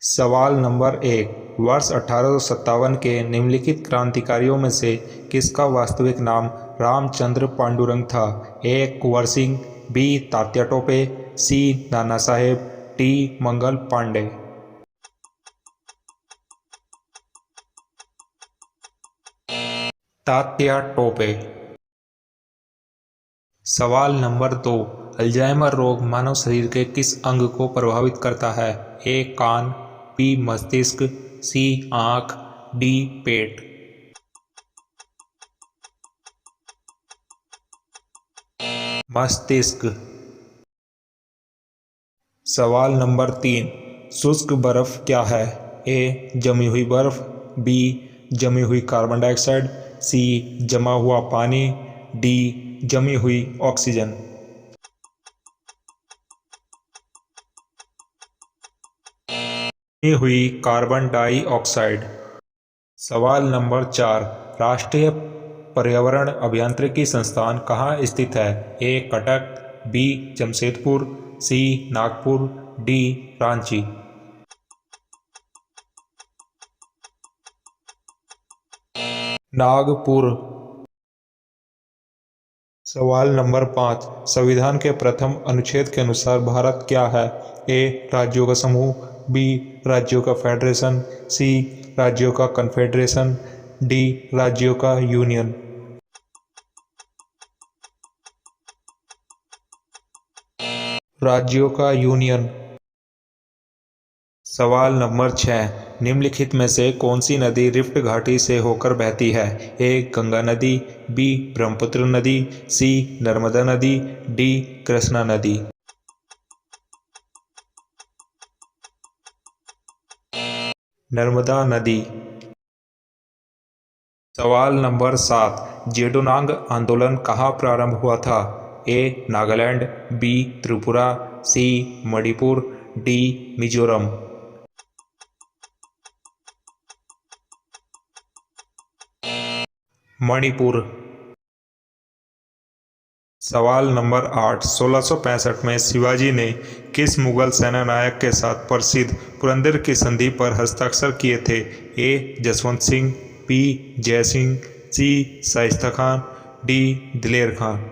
सवाल नंबर 1। वर्ष 1857 के निम्नलिखित क्रांतिकारियों में से किसका वास्तविक नाम रामचंद्र पांडुरंग था? ए कुंवर सिंह, बी तात्या टोपे, सी नाना साहेब, डी मंगल पांडे। तात्या टोपे। सवाल नंबर 2। अल्जाइमर रोग मानव शरीर के किस अंग को प्रभावित करता है? ए कान, बी मस्तिष्क, सी आंख, डी पेट। मस्तिष्क। सवाल नंबर 3। शुष्क बर्फ क्या है? ए जमी हुई बर्फ, बी जमी हुई कार्बन डाइऑक्साइड, सी जमा हुआ पानी, डी जमी हुई ऑक्सीजन। जमी हुई कार्बन डाइऑक्साइड। सवाल नंबर 4। राष्ट्रीय पर्यावरण अभियांत्रिकी संस्थान कहाँ स्थित है? ए कटक, बी जमशेदपुर, सी नागपुर, डी रांची। नागपुर। सवाल नंबर 5। संविधान के प्रथम अनुच्छेद के अनुसार भारत क्या है? ए राज्यों का समूह, बी राज्यों का फेडरेशन, सी राज्यों का कन्फेडरेशन, डी राज्यों का यूनियन। राज्यों का यूनियन। सवाल नंबर 6। निम्नलिखित में से कौन सी नदी रिफ्ट घाटी से होकर बहती है? ए गंगा नदी, बी ब्रह्मपुत्र नदी, सी नर्मदा नदी, डी कृष्णा नदी। नर्मदा नदी। सवाल नंबर 7। जेडोनांग आंदोलन कहाँ प्रारंभ हुआ था? ए नागालैंड, बी त्रिपुरा, सी मणिपुर, डी मिजोरम। मणिपुर। सवाल नंबर 8। 1665 में शिवाजी ने किस मुगल सेना नायक के साथ प्रसिद्ध पुरंदर की संधि पर हस्ताक्षर किए थे? ए जसवंत सिंह, बी जय सिंह, सी शाइस्ता खान, डी दिलेर खान।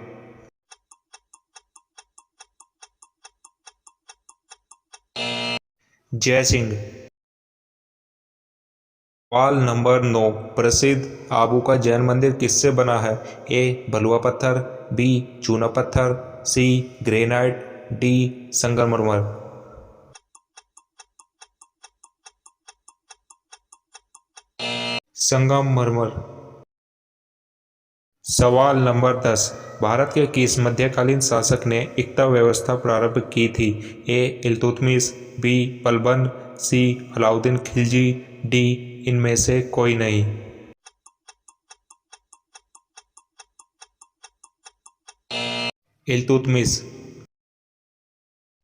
जय सिंह। सवाल नंबर 9। प्रसिद्ध आबू का जैन मंदिर किससे बना है? ए बलुआ पत्थर, बी चूना पत्थर, सी ग्रेनाइट, डी संगमरमर। संगमरमर। सवाल नंबर 10। भारत के किस मध्यकालीन शासक ने इक्ता व्यवस्था प्रारंभ की थी? ए इल्तुतमिश, बी बलबन, सी अलाउद्दीन खिलजी, डी इनमें से कोई नहीं। इल्तुतमिश।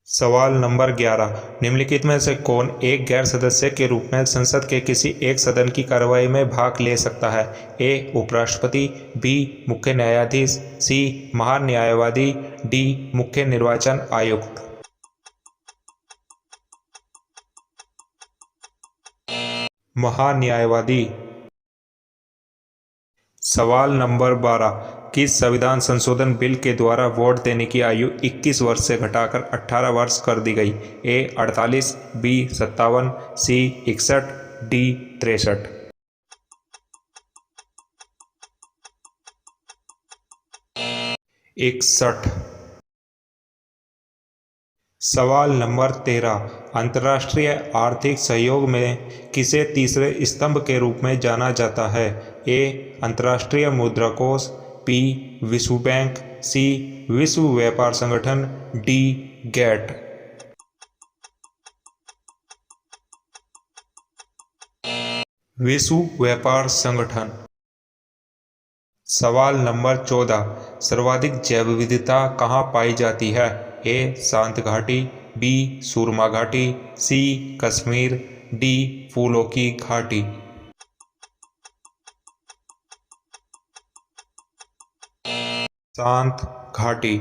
सवाल नंबर 11। निम्नलिखित में से कौन एक गैर सदस्य के रूप में संसद के किसी एक सदन की कार्यवाही में भाग ले सकता है? ए उपराष्ट्रपति, बी मुख्य न्यायाधीश, सी महान्यायवादी, डी मुख्य निर्वाचन आयुक्त। महान्यायवादी। सवाल नंबर 12। किस संविधान संशोधन बिल के द्वारा वोट देने की आयु 21 वर्ष से घटाकर 18 वर्ष कर दी गई? ए 48, बी 57, सी 61, डी 63। 61। सवाल नंबर 13। अंतर्राष्ट्रीय आर्थिक सहयोग में किसे तीसरे स्तंभ के रूप में जाना जाता है? ए अंतर्राष्ट्रीय मुद्रा कोष, बी विश्व बैंक, सी विश्व व्यापार संगठन, डी गैट। विश्व व्यापार संगठन। सवाल नंबर 14। सर्वाधिक जैव विविधता कहाँ पाई जाती है? ए शांत घाटी, बी सुरमा घाटी, सी कश्मीर, डी फूलों की घाटी। शांत घाटी।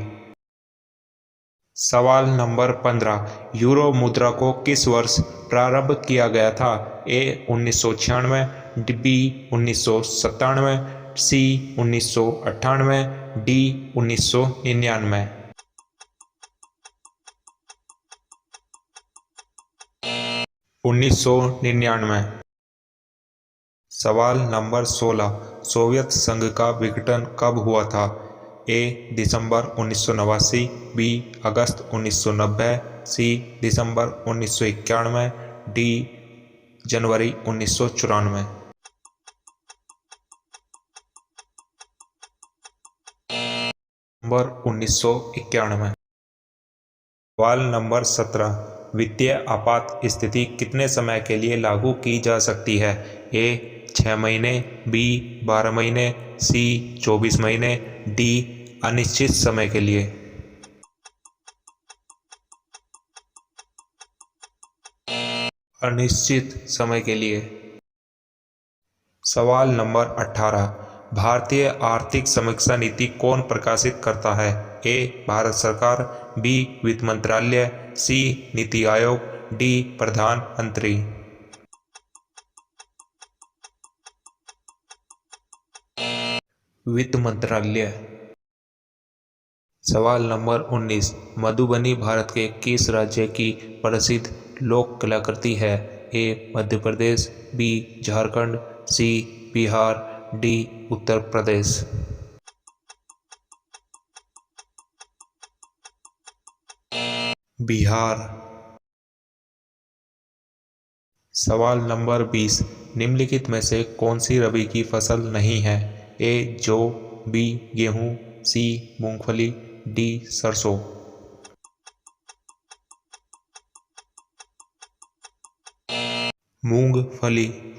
सवाल नंबर 15। यूरो मुद्रा को किस वर्ष प्रारंभ किया गया था? ए 1996, बी 1997, सी 1998, डी 1999। 1999। सवाल नंबर 16। सोवियत संघ का विघटन कब हुआ था? ए दिसंबर 1989, बी अगस्त 1990, सी दिसंबर 1991, डी जनवरी 1994। नंबर 1991। सवाल नंबर 17। वित्तीय आपात स्थिति कितने समय के लिए लागू की जा सकती है? ए 6 महीने, बी 12 महीने, सी 24 महीने, डी अनिश्चित समय के लिए। अनिश्चित समय के लिए। सवाल नंबर 18। भारतीय आर्थिक समीक्षा नीति कौन प्रकाशित करता है? ए भारत सरकार, बी वित्त मंत्रालय, सी नीति आयोग, डी प्रधानमंत्री। वित्त मंत्रालय। सवाल नंबर 19। मधुबनी भारत के किस राज्य की प्रसिद्ध लोक कलाकृति है? ए मध्य प्रदेश, बी झारखंड, सी बिहार, डी उत्तर प्रदेश। बिहार। सवाल नंबर 20। निम्नलिखित में से कौन सी रबी की फसल नहीं है? ए जौ, बी गेहूं, सी मूंगफली, डी सरसों। मूंगफली।